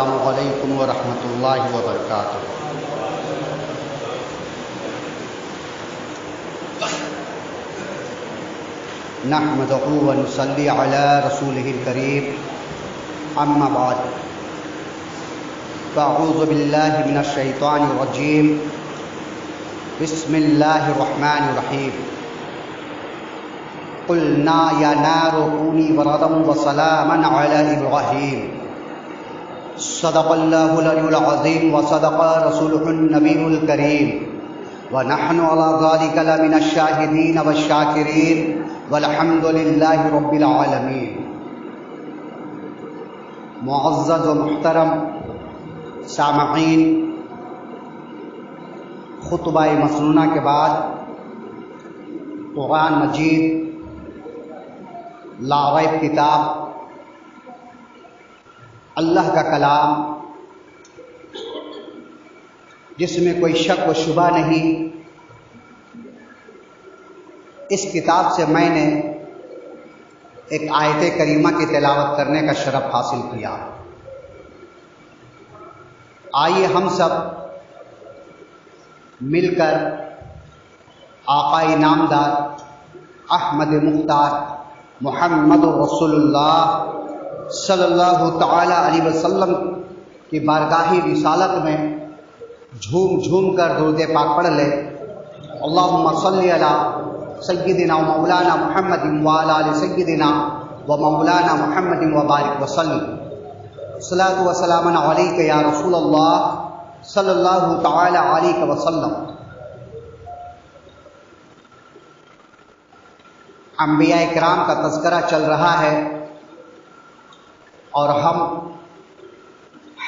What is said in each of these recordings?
السلام علیکم ورحمۃ اللہ وبرکاتہ۔ نحمده ونصلی علی رسولہ الکریم، اما بعد فاعوذ باللہ من الشیطان الرجیم، بسم اللہ الرحمن الرحیم۔ قلنا یا نار کونی بردا وسلاما علی ابراہیم، صدق اللہ العلی العظیم وصدق رسولہ النبی الکریم، ونحن علی ذلک لمن الشاہدین والشاکرین، والحمد للہ رب العالمین۔ معزز و محترم سامعین، خطبہ مسنونہ کے بعد قرآن مجید لا ریب کتاب، اللہ کا کلام جس میں کوئی شک و شبہ نہیں، اس کتاب سے میں نے ایک آیت کریمہ کی تلاوت کرنے کا شرف حاصل کیا۔ آئیے ہم سب مل کر آقا نامدار احمد مختار محمد رسول اللہ صلی اللہ تعالی علیہ وسلم کی بارگاہ رسالت میں جھوم جھوم کر درود پاک پڑھ لے۔ اللہم صلی علی سیدنا و مولانا محمد وعلی آل سیدنا و مولانا محمد وبارک وسلم۔ صلاۃ و سلام علیک یا رسول اللہ صلی اللہ تعالی علیہ وسلم۔ انبیاء کرام کا تذکرہ چل رہا ہے اور ہم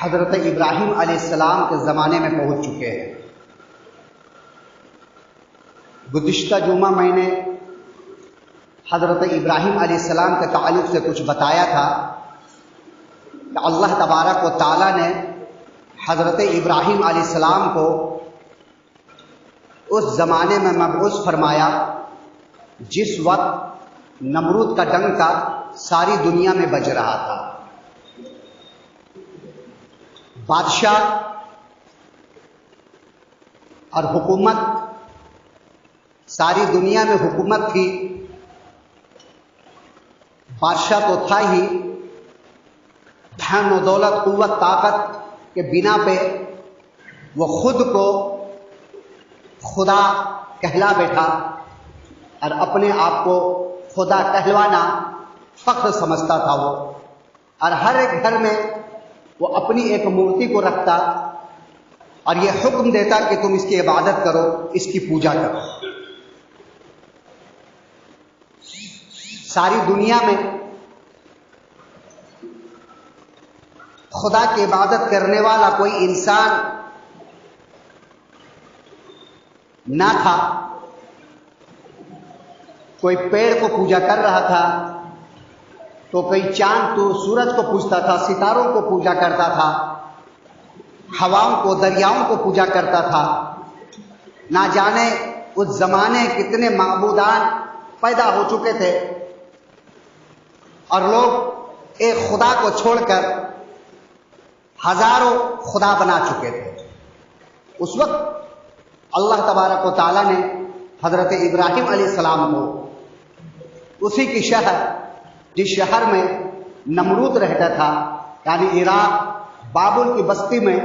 حضرت ابراہیم علیہ السلام کے زمانے میں پہنچ چکے ہیں۔ گزشتہ جمعہ میں نے حضرت ابراہیم علیہ السلام کے تعلق سے کچھ بتایا تھا کہ اللہ تبارک و تعالیٰ نے حضرت ابراہیم علیہ السلام کو اس زمانے میں مبعوث فرمایا جس وقت نمرود کا ڈنکا ساری دنیا میں بج رہا تھا۔ بادشاہ اور حکومت، ساری دنیا میں حکومت تھی، بادشاہ تو تھا ہی، دھن و دولت قوت طاقت کے بنا پہ وہ خود کو خدا کہلا بیٹھا اور اپنے آپ کو خدا کہلوانا فخر سمجھتا تھا وہ، اور ہر ایک گھر میں وہ اپنی ایک مورتی کو رکھتا اور یہ حکم دیتا کہ تم اس کی عبادت کرو، اس کی پوجا کرو۔ ساری دنیا میں خدا کی عبادت کرنے والا کوئی انسان نہ تھا۔ کوئی پیڑ کو پوجا کر رہا تھا تو کوئی چاند تو سورج کو پوجتا تھا، ستاروں کو پوجا کرتا تھا، ہواؤں کو، دریاؤں کو پوجا کرتا تھا۔ نہ جانے اس زمانے کتنے معبودان پیدا ہو چکے تھے اور لوگ ایک خدا کو چھوڑ کر ہزاروں خدا بنا چکے تھے۔ اس وقت اللہ تبارک و تعالیٰ نے حضرت ابراہیم علیہ السلام کو اسی کی شہر، جس شہر میں نمرود رہتا تھا، یعنی عراق بابل کی بستی میں،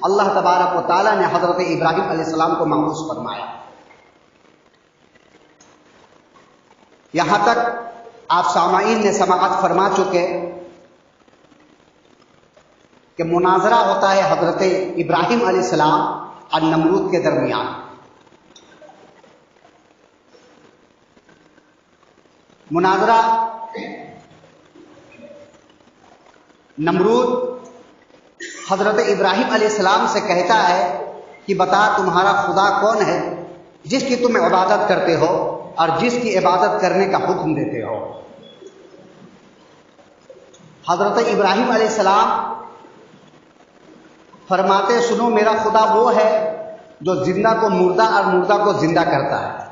اللہ تبارک و تعالیٰ نے حضرت ابراہیم علیہ السلام کو مبعوث فرمایا۔ یہاں تک آپ سامعین نے سماعت فرما چکے کہ مناظرہ ہوتا ہے حضرت ابراہیم علیہ السلام اور نمرود کے درمیان۔ مناظرہ، نمرود حضرت ابراہیم علیہ السلام سے کہتا ہے کہ بتا تمہارا خدا کون ہے جس کی تم عبادت کرتے ہو اور جس کی عبادت کرنے کا حکم دیتے ہو۔ حضرت ابراہیم علیہ السلام فرماتے سنو، میرا خدا وہ ہے جو زندہ کو مردہ اور مردہ کو زندہ کرتا ہے۔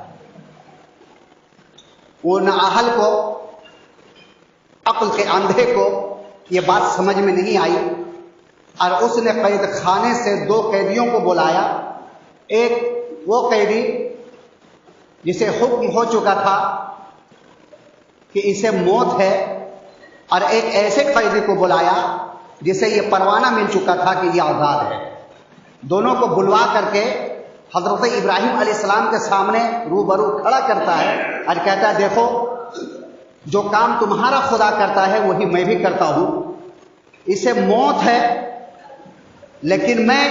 وہ نااہل کو، عقل کے اندھے کو یہ بات سمجھ میں نہیں آئی اور اس نے قید خانے سے 2 قیدیوں کو بلایا. ایک وہ قیدی جسے حکم ہو چکا تھا کہ اسے موت ہے، اور ایک ایسے قیدی کو بلایا جسے یہ پروانہ مل چکا تھا کہ یہ آزاد ہے. دونوں کو بلوا کر کے حضرت ابراہیم علیہ السلام کے سامنے روبرو کھڑا کرتا ہے اور کہتا ہے دیکھو جو کام تمہارا خدا کرتا ہے وہی میں بھی کرتا ہوں. اسے موت ہے لیکن میں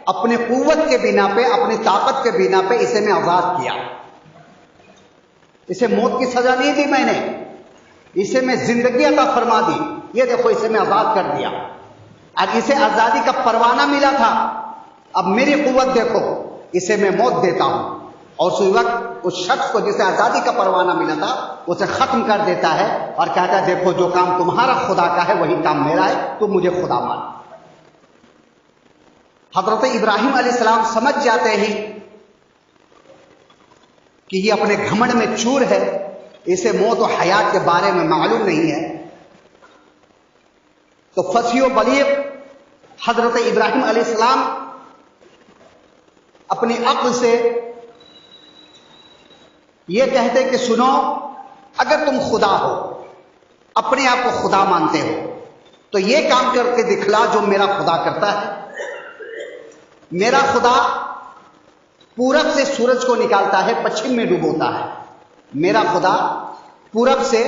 اپنے قوت کے بنا پہ، اپنی طاقت کے بنا پہ اسے میں آزاد کیا. اسے موت کی سزا نہیں دی میں نے، اسے میں زندگی عطا فرما دی. یہ دیکھو اسے میں آزاد کر دیا، اور اسے آزادی کا پروانہ ملا تھا. اب میری قوت دیکھو، اسے میں موت دیتا ہوں. اور اسی وقت اس شخص کو جسے آزادی کا پروانہ ملا تھا اسے ختم کر دیتا ہے اور کہتا ہے دیکھو جو کام تمہارا خدا کا ہے وہی کام میرا ہے، تم مجھے خدا مان. حضرت ابراہیم علیہ السلام سمجھ جاتے ہیں کہ یہ اپنے گھمنڈ میں چور ہے، اسے موت و حیات کے بارے میں معلوم نہیں ہے. تو فصیح و بلیغ حضرت ابراہیم علیہ السلام اپنی عقل سے یہ کہتے کہ سنو، اگر تم خدا ہو، اپنے آپ کو خدا مانتے ہو، تو یہ کام کر کے دکھلا جو میرا خدا کرتا ہے. میرا خدا پورب سے سورج کو نکالتا ہے، پچھم میں ڈوبوتا ہے. میرا خدا پورب سے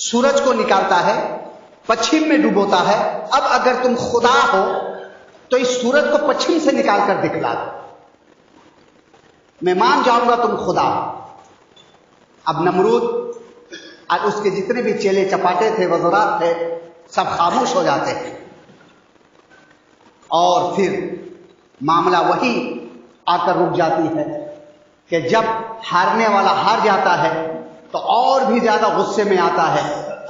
سورج کو نکالتا ہے، پچھم میں ڈوبوتا ہے. اب اگر تم خدا ہو تو اس سورج کو پچھم سے نکال کر دکھلا دو، میں مان جاؤں گا تم خدا ہو. اب نمرود اور اس کے جتنے بھی چیلے چپاٹے تھے، وزرات تھے، سب خاموش ہو جاتے ہیں. اور پھر معاملہ وہی آ کر رک جاتی ہے کہ جب ہارنے والا ہار جاتا ہے تو اور بھی زیادہ غصے میں آتا ہے،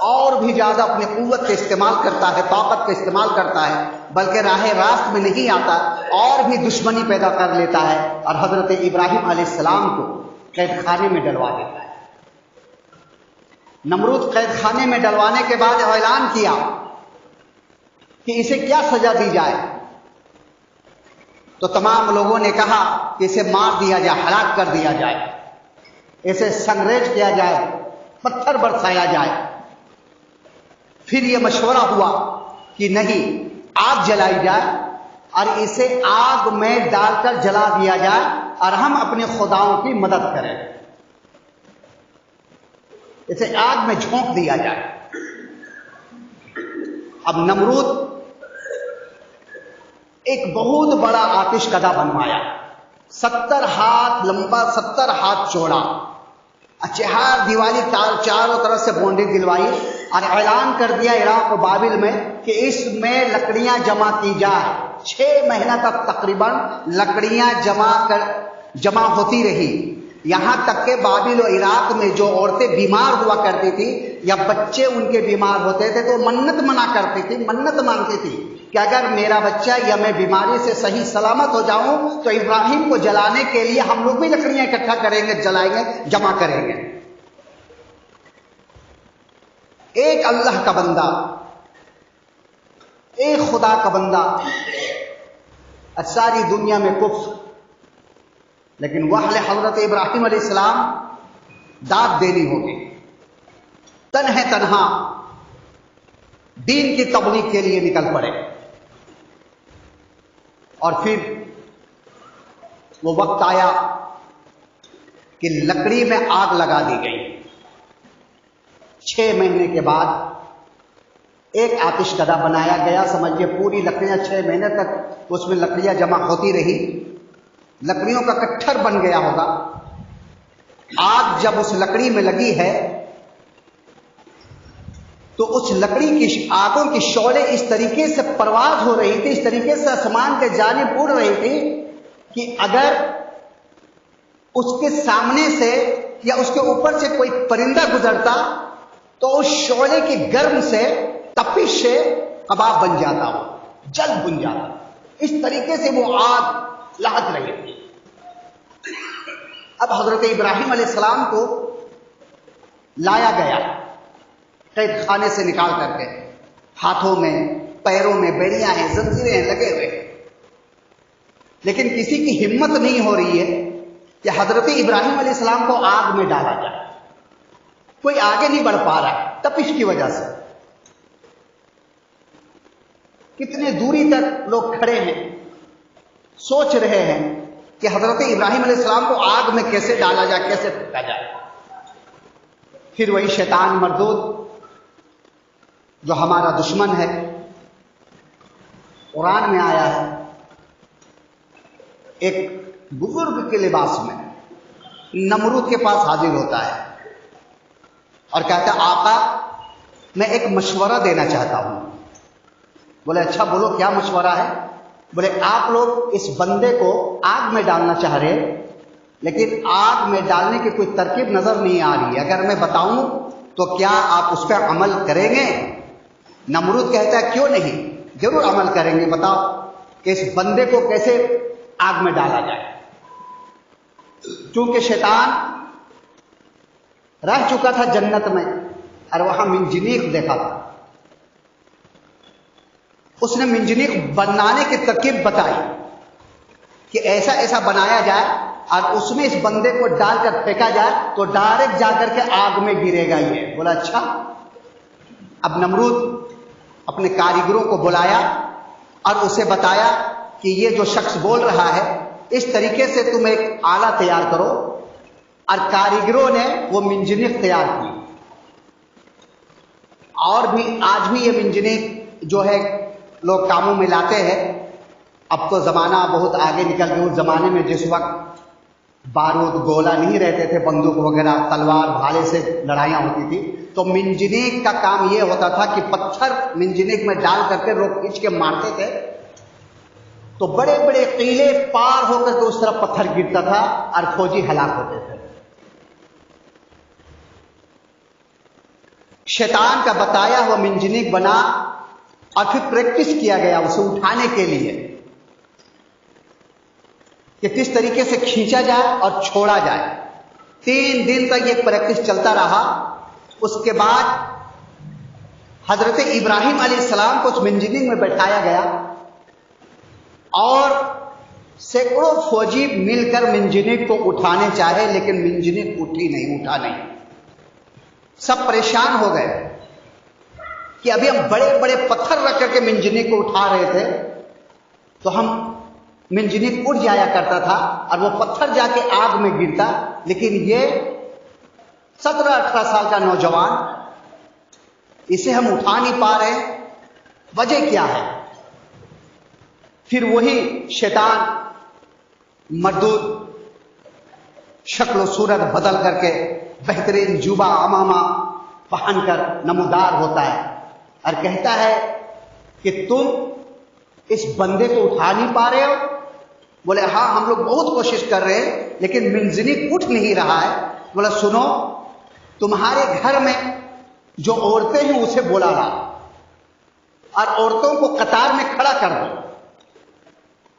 اور بھی زیادہ اپنی قوت کا استعمال کرتا ہے، طاقت کا استعمال کرتا ہے، بلکہ راہ راست میں نہیں آتا، اور بھی دشمنی پیدا کر لیتا ہے اور حضرت ابراہیم علیہ السلام کو قید خانے میں ڈلوا دیتا ہے. نمرود قید خانے میں ڈلوانے کے بعد اعلان کیا کہ اسے کیا سزا دی جائے. تو تمام لوگوں نے کہا کہ اسے مار دیا جائے، ہلاک کر دیا جائے، اسے سنگریز کیا جائے، پتھر برسایا جائے. پھر یہ مشورہ ہوا کہ نہیں، آگ جلائی جائے اور اسے آگ میں ڈال کر جلا دیا جائے اور ہم اپنے خداؤں کی مدد کریں. اسے آگ میں جھونک دیا جائے. اب نمرود ایک بہت بڑا آتش کدا بنوایا، 70 ہاتھ لمبا، 70 ہاتھ چوڑا، چہار دیوالی چاروں طرف سے بونڈری دلوائی اور اعلان کر دیا عراق و بابل میں کہ اس میں لکڑیاں جمع کی جائے. 6 مہینہ تک تقریباً لکڑیاں جمع ہوتی رہی. یہاں تک کہ بابل و عراق میں جو عورتیں بیمار ہوا کرتی تھی یا بچے ان کے بیمار ہوتے تھے تو منت منا کرتی تھی، منت مانتی تھی کہ اگر میرا بچہ یا میں بیماری سے صحیح سلامت ہو جاؤں تو ابراہیم کو جلانے کے لیے ہم لوگ بھی لکڑیاں اکٹھا کریں گے، جلائیں گے، جمع کریں گے. ایک اللہ کا بندہ، ایک خدا کا بندہ، ساری دنیا میں کفر، لیکن وحل حضرت ابراہیم علیہ السلام داد دینی ہوگی. تنہا دین کی تبلیغ کے لیے نکل پڑے. اور پھر وہ وقت آیا کہ لکڑی میں آگ لگا دی گئی. 6 مہینے کے بعد ایک آتش کدا بنایا گیا. سمجھیے پوری لکڑیاں 6 مہینے تک اس میں لکڑیاں جمع ہوتی رہی، لکڑیوں کا کٹھر بن گیا ہوگا. آگ جب اس لکڑی میں لگی ہے تو اس لکڑی کی آگوں کی شعلیں اس طریقے سے پرواز ہو رہی تھی، اس طریقے سے آسمان کے جانب اڑ رہی تھی کہ اگر اس کے سامنے سے یا اس کے اوپر سے کوئی پرندہ گزرتا تو اس شعلے کی گرم سے، تپش سے کباب بن جاتا، ہو جل بن جاتا. اس طریقے سے وہ آگ لہک رہی تھی. اب حضرت ابراہیم علیہ السلام کو لایا گیا قید خانے سے نکال کر کے، ہاتھوں میں پیروں میں بیڑیاں ہیں، زنجیریں ہیں لگے ہوئے، لیکن کسی کی ہمت نہیں ہو رہی ہے کہ حضرت ابراہیم علیہ السلام کو آگ میں ڈالا جائے. کوئی آگے نہیں بڑھ پا رہا تپش کی وجہ سے. کتنے دوری تک لوگ کھڑے ہیں، سوچ رہے ہیں کہ حضرت ابراہیم علیہ السلام کو آگ میں کیسے ڈالا جائے، کیسے پھینکا جائے. پھر وہی شیطان مردود جو ہمارا دشمن ہے، قرآن میں آیا ہے، ایک بزرگ کے لباس میں نمرود کے پاس حاضر ہوتا ہے اور کہتا ہے آقا میں ایک مشورہ دینا چاہتا ہوں. بولے اچھا بولو کیا مشورہ ہے؟ بولے آپ لوگ اس بندے کو آگ میں ڈالنا چاہ رہے لیکن آگ میں ڈالنے کی کوئی ترکیب نظر نہیں آ رہی ہے، اگر میں بتاؤں تو کیا آپ اس پہ عمل کریں گے؟ نمرود کہتا ہے کیوں نہیں، ضرور عمل کریں گے، بتاؤ کہ اس بندے کو کیسے آگ میں ڈالا جائے. چونکہ شیطان رہ چکا تھا جنت میں اور وہاں منجنیق دیکھا تھا، اس نے منجنیق بنانے کی ترکیب بتائی کہ ایسا ایسا بنایا جائے اور اس میں اس بندے کو ڈال کر پھینکا جائے تو ڈائریکٹ جا کر کے آگ میں گرے گا. یہ بولا اچھا. اب نمرود اپنے کاریگروں کو بلایا اور اسے بتایا کہ یہ جو شخص بول رہا ہے اس طریقے سے تم ایک آلہ تیار کرو، اور کاریگروں نے وہ منجنیق تیار کی. اور بھی آج بھی یہ منجنیق جو ہے لوگ کاموں میں لاتے ہیں. اب تو زمانہ بہت آگے نکل گیا. اس زمانے میں جس وقت بارود گولہ نہیں رہتے تھے، بندوق وغیرہ تلوار بھالے سے لڑائیاں ہوتی تھی، تو منجنیق کا کام یہ ہوتا تھا کہ پتھر منجنیق میں ڈال کر کے لوگ کھینچ کے مارتے تھے تو بڑے بڑے قلعے پار ہو کر کے اس طرف پتھر گرتا تھا اور فوجی ہلاک ہوتے تھے. شیطان کا بتایا ہوا منجنیق بنا اور پھر پریکٹس کیا گیا اسے اٹھانے کے لیے کہ کس طریقے سے کھینچا جائے اور چھوڑا جائے. 3 دن تک یہ پریکٹس چلتا رہا. اس کے بعد حضرت ابراہیم علیہ السلام کو اس منجنیق میں بٹھایا گیا اور سینکڑوں فوجی مل کر منجنیق کو اٹھانے چاہے لیکن منجنیق اٹھی نہیں، اٹھا نہیں. سب پریشان ہو گئے کہ ابھی ہم بڑے بڑے پتھر رکھ کر کے منجنیق کو اٹھا رہے تھے تو ہم منجنیق اٹھ جایا کرتا تھا اور وہ پتھر جا کے آگ میں گرتا، لیکن یہ 17-18 سال کا نوجوان، اسے ہم اٹھا نہیں پا رہے، وجہ کیا ہے؟ پھر وہی شیطان مردود شکل و صورت بدل کر کے بہترین جوبہ امامہ پہن کر نمودار ہوتا ہے اور کہتا ہے کہ تم اس بندے کو اٹھا نہیں پا رہے ہو؟ بولے ہاں ہم لوگ بہت کوشش کر رہے ہیں لیکن منجنیق اٹھ نہیں رہا ہے. بولا سنو، تمہارے گھر میں جو عورتیں ہیں اسے بلا لا اور عورتوں کو قطار میں کھڑا کر دو.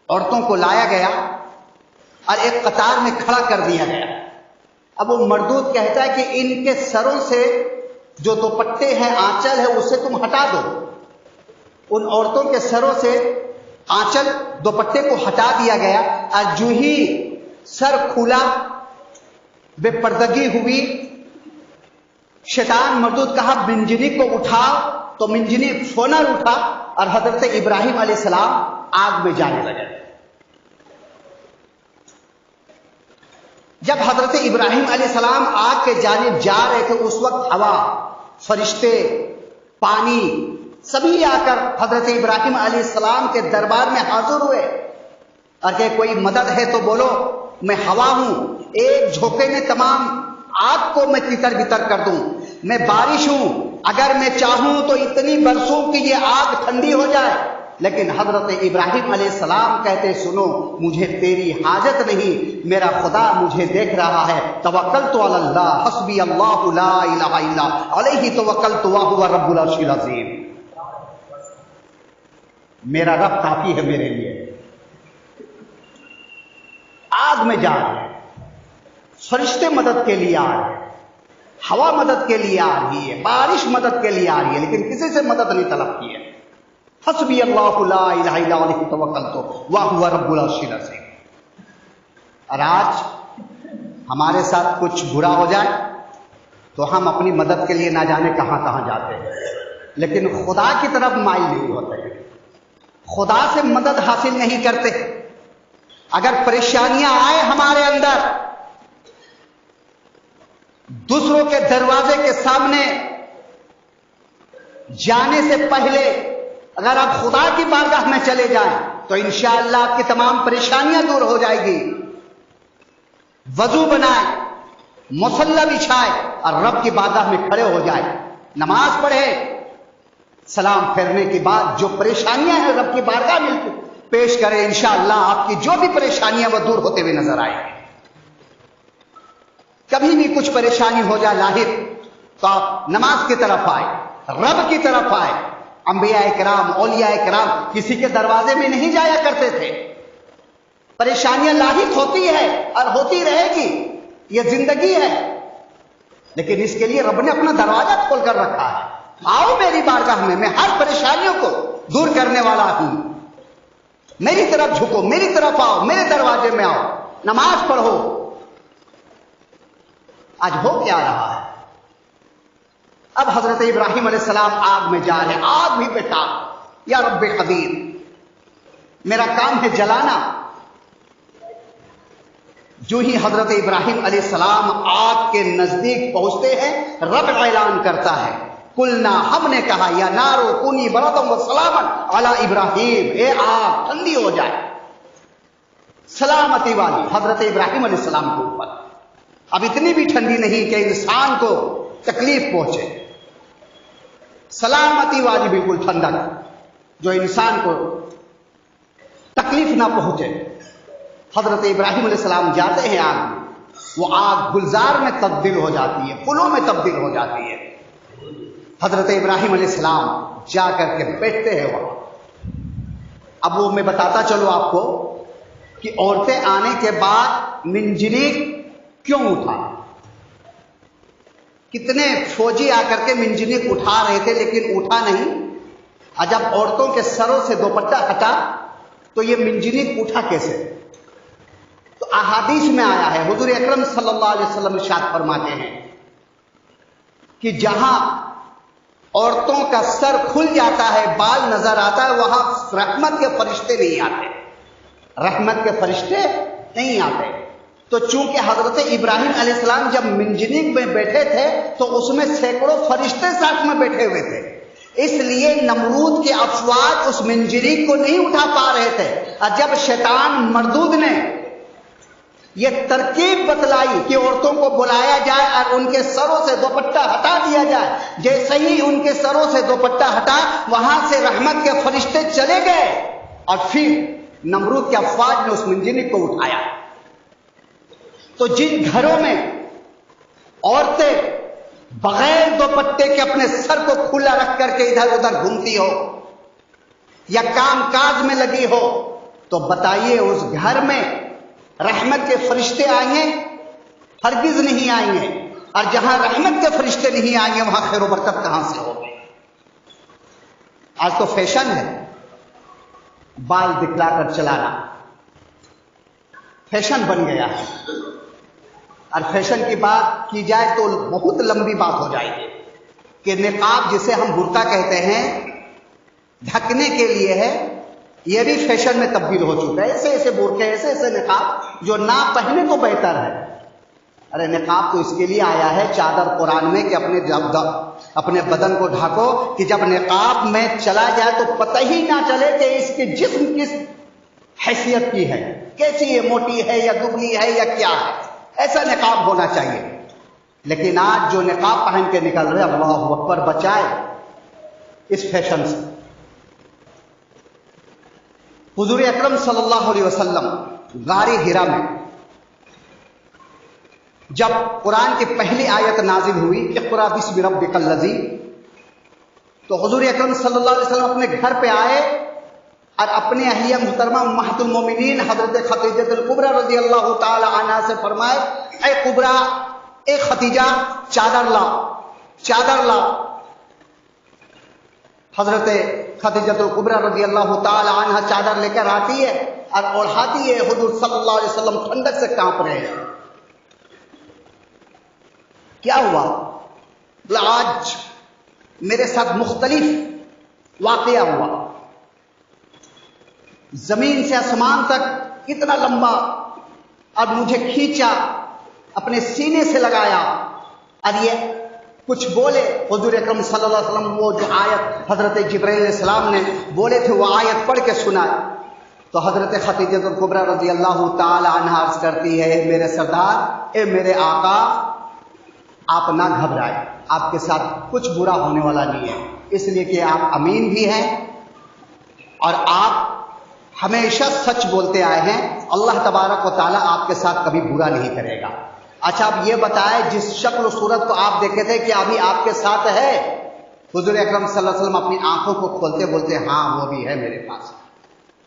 عورتوں کو لایا گیا اور ایک قطار میں کھڑا کر دیا گیا. اب وہ مردود کہتا ہے کہ ان کے سروں سے جو دوپٹے ہیں، آنچل ہے، اسے تم ہٹا دو. ان عورتوں کے سروں سے آنچل دوپٹے کو ہٹا دیا گیا اور جو ہی سر کھلا، بے پردگی ہوئی، شیطان مردود کہا منجنیق کو اٹھا، تو منجنیق فوراً اٹھا اور حضرت ابراہیم علیہ السلام آگ میں جانے لگے. جب حضرت ابراہیم علیہ السلام آگ کے جانب جا رہے تھے اس وقت ہوا، فرشتے، پانی سبھی آ کر حضرت ابراہیم علیہ السلام کے دربار میں حاضر ہوئے اور کہ کوئی مدد ہے تو بولو، میں ہوا ہوں، ایک جھونکے میں تمام آگ کو میں تتر بتر کر دوں. میں بارش ہوں، اگر میں چاہوں تو اتنی برسوں کہ یہ آگ ٹھنڈی ہو جائے. لیکن حضرت ابراہیم علیہ السلام کہتے سنو، مجھے تیری حاجت نہیں، میرا خدا مجھے دیکھ رہا ہے. توکلت علی اللہ حسبی اللہ لا الہ الا علیہ توکلت وہو رب العرش العظیم. میرا رب کافی ہے میرے لیے. آگ میں جا رہے ہیں، فرشتے مدد کے لیے آ رہے ہیں، ہوا مدد کے لیے آ رہی ہے، بارش مدد کے لیے آ رہی ہے، لیکن کسی سے مدد نہیں طلب کی ہے. حسبی اللہ لا الہ الا علیہ توکلت وہو رب العرش العظیم۔ اور آج ہمارے ساتھ کچھ برا ہو جائے تو ہم اپنی مدد کے لیے نہ جانے کہاں کہاں جاتے ہیں، لیکن خدا کی طرف مائل نہیں ہوتے ہیں، خدا سے مدد حاصل نہیں کرتے۔ اگر پریشانیاں آئے ہمارے اندر، دوسروں کے دروازے کے سامنے جانے سے پہلے اگر آپ خدا کی بارگاہ میں چلے جائیں تو انشاءاللہ آپ کی تمام پریشانیاں دور ہو جائے گی۔ وضو بنائے، مصلی بچھائے اور رب کی بارگاہ میں کھڑے ہو جائے، نماز پڑھے، سلام پھیرنے کے بعد جو پریشانیاں ہیں رب کی بارگاہ میں پیش کرے، انشاءاللہ آپ کی جو بھی پریشانیاں وہ دور ہوتے ہوئے نظر آئیں گے۔ کبھی بھی کچھ پریشانی ہو جائے لاحق تو آپ نماز کی طرف آئے، رب کی طرف آئے۔ انبیاء کرام، اولیاء کرام کسی کے دروازے میں نہیں جایا کرتے تھے۔ پریشانیاں لاحق ہوتی ہے اور ہوتی رہے گی، یہ زندگی ہے، لیکن اس کے لیے رب نے اپنا دروازہ کھول کر رکھا ہے۔ آؤ میری بارگاہ میں ہر پریشانیوں کو دور کرنے والا ہوں، میری طرف جھکو، میری طرف آؤ، میرے دروازے میں آؤ، نماز پڑھو۔ آج ہو کیا رہا ہے؟ اب حضرت ابراہیم علیہ السلام آگ میں جا رہے، آگ بھی بیٹا، یا رب قدیر، میرا کام ہے جلانا۔ جو ہی حضرت ابراہیم علیہ السلام آگ کے نزدیک پہنچتے ہیں، رب اعلان کرتا ہے، قلنا، ہم نے کہا، یا نارو کونی بردا وسلاما علی ابراہیم، اے آگ ٹھنڈی ہو جائے، سلامتی والی حضرت ابراہیم علیہ السلام کے اوپر۔ اب اتنی بھی ٹھنڈی نہیں کہ انسان کو تکلیف پہنچے، سلامتی والی بالکل ٹھنڈک جو انسان کو تکلیف نہ پہنچے۔ حضرت ابراہیم علیہ السلام جاتے ہیں آگ میں، وہ آگ گلزار میں تبدیل ہو جاتی ہے، پھولوں میں تبدیل ہو جاتی ہے۔ حضرت ابراہیم علیہ السلام جا کر کے بیٹھتے ہیں وہاں۔ اب وہ میں بتاتا چلوں آپ کو کہ عورتیں آنے کے بعد منجنیق کیوں اٹھا، کتنے فوجی آ کر کے منجنیق اٹھا رہے تھے لیکن اٹھا نہیں، اور جب عورتوں کے سروں سے دوپٹہ ہٹا تو یہ منجنیق اٹھا کیسے؟ تو احادیث میں آیا ہے، حضور اکرم صلی اللہ علیہ وسلم ارشاد فرماتے ہیں کہ جہاں عورتوں کا سر کھل جاتا ہے، بال نظر آتا ہے، وہاں رحمت کے فرشتے نہیں آتے، رحمت کے فرشتے نہیں آتے۔ تو چونکہ حضرت ابراہیم علیہ السلام جب منجنیق میں بیٹھے تھے تو اس میں سینکڑوں فرشتے ساتھ میں بیٹھے ہوئے تھے، اس لیے نمرود کے افواج اس منجنیق کو نہیں اٹھا پا رہے تھے۔ اور جب شیطان مردود نے یہ ترکیب بتلائی کہ عورتوں کو بلایا جائے اور ان کے سروں سے دوپٹہ ہٹا دیا جائے، جیسے ہی ان کے سروں سے دوپٹہ ہٹا، وہاں سے رحمت کے فرشتے چلے گئے، اور پھر نمرود کے افواج نے اس منجنیق کو اٹھایا۔ تو جن گھروں میں عورتیں بغیر دوپٹے کے اپنے سر کو کھلا رکھ کر کے ادھر ادھر گھومتی ہو یا کام کاج میں لگی ہو، تو بتائیے اس گھر میں رحمت کے فرشتے آئیں گے؟ ہرگز نہیں آئیں گے۔ اور جہاں رحمت کے فرشتے نہیں آئیں گے وہاں خیر و برکت کہاں سے ہوگی؟ آج تو فیشن ہے بال دکھلا کر چلانا، فیشن بن گیا ہے، اور فیشن کی بات کی جائے تو بہت لمبی بات ہو جائے گی کہ نقاب جسے ہم برقع کہتے ہیں ڈھکنے کے لیے ہے، یہ بھی فیشن میں تبدیل ہو چکا ہے۔ ایسے ایسے برقعے، ایسے ایسے نقاب جو نہ پہنے تو بہتر ہے۔ ارے نقاب تو اس کے لیے آیا ہے چادر قرآن میں کہ اپنے بدن کو ڈھانکو، کہ جب نقاب میں چلا جائے تو پتہ ہی نہ چلے کہ اس کے جسم کس حیثیت کی ہے، کیسی یہ موٹی ہے یا دبلی ہے یا کیا ہے، ایسا نقاب ہونا چاہیے۔ لیکن آج جو نقاب پہن کے نکل رہے، اللہ اکبر، بچائے اس فیشن سے۔ حضور اکرم صلی اللہ علیہ وسلم غار حرا میں جب قرآن کی پہلی آیت نازل ہوئی، اقرا بسم ربک الذی، تو حضور اکرم صلی اللہ علیہ وسلم اپنے گھر پہ آئے اور اپنے اہلیہ محترمہ امہات المومنین حضرت خدیجہ الکبریٰ رضی اللہ تعالی عنہا سے فرمائے، اے کبریٰ، اے خدیجہ، چادر لا، چادر لا۔ حضرت خدیجۃ الکبریٰ رضی اللہ تعالی عنہا چادر لے کر آتی ہے اور اوڑھاتی ہے. حضور صلی اللہ علیہ وسلم ٹھنڈک سے کانپ رہے ہیں. کیا ہوا؟ آج میرے ساتھ مختلف واقعہ ہوا. زمین سے آسمان تک اتنا لمبا، اور مجھے کھینچا، اپنے سینے سے لگایا اور یہ کچھ بولے. حضور اکرم صلی اللہ علیہ وسلم وہ جو آیت حضرت جبرائیل علیہ السلام نے بولے تھے وہ آیت پڑھ کے سنائے. تو حضرت خدیجہ الکبریٰ رضی اللہ تعالی عنہا عرض کرتی ہے، میرے سردار، اے میرے آقا، آپ نہ گھبرائیں، آپ کے ساتھ کچھ برا ہونے والا نہیں ہے، اس لیے کہ آپ امین بھی ہیں اور آپ ہمیشہ سچ بولتے آئے ہیں. اللہ تبارک و تعالیٰ آپ کے ساتھ کبھی برا نہیں کرے گا. اچھا اب یہ بتائیں، جس شکل و صورت کو آپ دیکھے تھے کہ ابھی آپ کے ساتھ ہے؟ حضور اکرم صلی اللہ علیہ وسلم اپنی آنکھوں کو کھولتے بولتے ہاں وہ بھی ہے میرے پاس.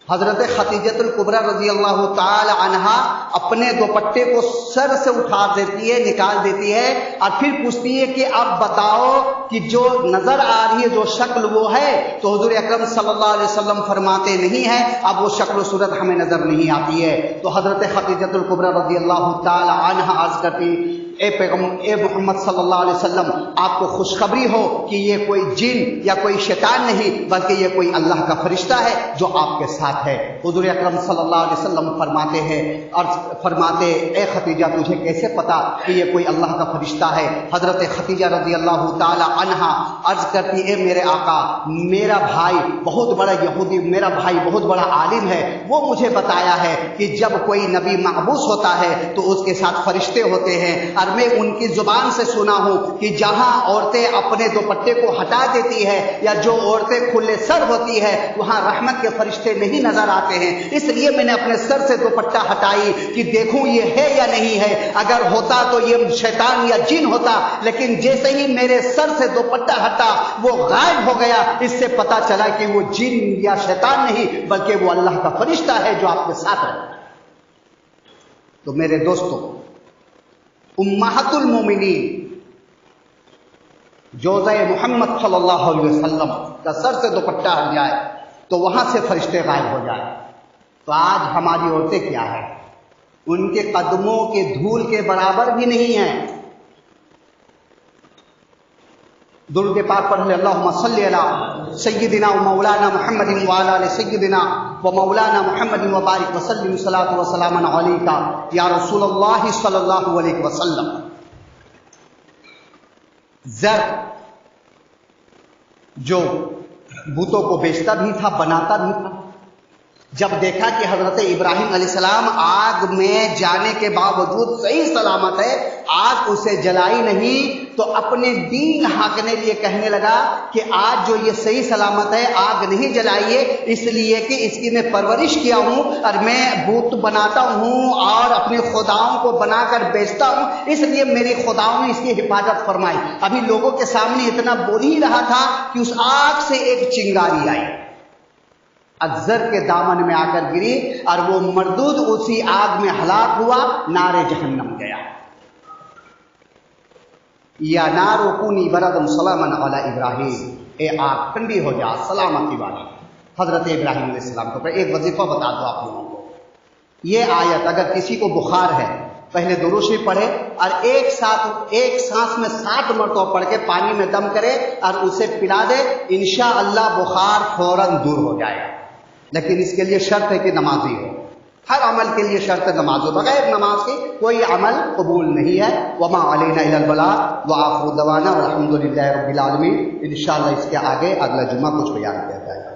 حضرت خدیجہ الکبریٰ رضی اللہ تعالی عنہا اپنے دوپٹے کو سر سے اٹھا دیتی ہے، نکال دیتی ہے، اور پھر پوچھتی ہے کہ اب بتاؤ کہ جو نظر آ رہی ہے جو شکل وہ ہے؟ تو حضور اکرم صلی اللہ علیہ وسلم فرماتے نہیں ہیں اب وہ شکل و صورت ہمیں نظر نہیں آتی ہے. تو حضرت خدیجہ الکبریٰ رضی اللہ تعالی عنہا عرض کرتی، اے محمد صلی اللہ علیہ وسلم، آپ کو خوشخبری ہو کہ یہ کوئی جن یا کوئی شیطان نہیں بلکہ یہ کوئی اللہ کا فرشتہ ہے جو آپ کے ساتھ ہے. حضور اکرم صلی اللہ علیہ وسلم فرماتے ہیں اور فرماتے، اے خدیجہ تجھے کیسے پتا کہ یہ کوئی اللہ کا فرشتہ ہے؟ حضرت خدیجہ رضی اللہ تعالی عنہا عرض کرتی، اے میرے آقا، میرا بھائی بہت بڑا یہودی، میرا بھائی بہت بڑا عالم ہے، وہ مجھے بتایا ہے کہ جب کوئی نبی مبعوث ہوتا ہے تو اس کے ساتھ فرشتے ہوتے ہیں، اور میں ان کی زبان سے سنا ہوں کہ جہاں عورتیں اپنے دوپٹے کو ہٹا دیتی ہے یا جو عورتیں کھلے سر ہوتی ہے وہاں رحمت کے فرشتے نہیں نظر آتے ہیں. اس لیے میں نے اپنے سر سے دوپٹہ ہٹائی کہ دیکھوں یہ ہے یا نہیں ہے. اگر ہوتا تو یہ شیطان یا جن ہوتا، لیکن جیسے ہی میرے سر سے دوپٹہ ہٹا وہ غائب ہو گیا. اس سے پتا چلا کہ وہ جن یا شیطان نہیں بلکہ وہ اللہ کا فرشتہ ہے جو آپ کے ساتھ ہے. تو میرے دوستوں، امہات المومنین جوزہ محمد صلی اللہ علیہ وسلم کا سر سے دوپٹہ ہٹ جائے تو وہاں سے فرشتے غائب ہو جائے. تو آج ہماری عورتیں کیا ہیں؟ ان کے قدموں کے دھول کے برابر بھی نہیں ہیں. درود پاک پڑھ لے، اللہم صلی علی سیدنا و مولانا محمد وعلی آل سیدنا و مولانا محمد وبارک وسلم صلاۃ و سلام علیکہ یا رسول اللہ صلی اللہ علیہ وسلم. زر جو بتوں کو بیچتا بھی تھا، بناتا بھی تھا، جب دیکھا کہ حضرت ابراہیم علیہ السلام آگ میں جانے کے باوجود صحیح سلامت ہے، آگ اسے جلائی نہیں، تو اپنے دین ہانکنے لیے کہنے لگا کہ آج جو یہ صحیح سلامت ہے آگ نہیں جلائیے، اس لیے کہ اس کی میں پرورش کیا ہوں اور میں بت بناتا ہوں اور اپنے خداؤں کو بنا کر بیچتا ہوں، اس لیے میری خداؤں نے اس کی حفاظت فرمائی. ابھی لوگوں کے سامنے اتنا بول ہی رہا تھا کہ اس آگ سے ایک چنگاری آئی، اکثر کے دامن میں آ کر گری اور وہ مردود اسی آگ میں ہلاک ہوا، نار جہنم گیا. یا نار کونی بردن سلاما علی ابراہیم، اے آگ ٹھنڈی ہو جا سلامتی والی حضرت ابراہیم علیہ السلام کو. ایک وظیفہ بتا دو آپ لوگوں کو، یہ آیت اگر کسی کو بخار ہے پہلے درود شریف پڑھے اور ایک سانس میں 7 مرتبہ پڑھ کے پانی میں دم کرے اور اسے پلا دے، انشاءاللہ بخار فوراً دور ہو جائے گا. لیکن اس کے لیے شرط ہے کہ نمازی ہو. ہر عمل کے لیے شرط ہے نماز ہو، بغیر نماز کے کوئی عمل قبول نہیں ہے. وما علینا الا البلاغ وآخر دعوانا والحمدللہ رب العالمین. انشاءاللہ اس کے آگے اگلا جمعہ کچھ بیان کیا جائے گا.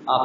آپ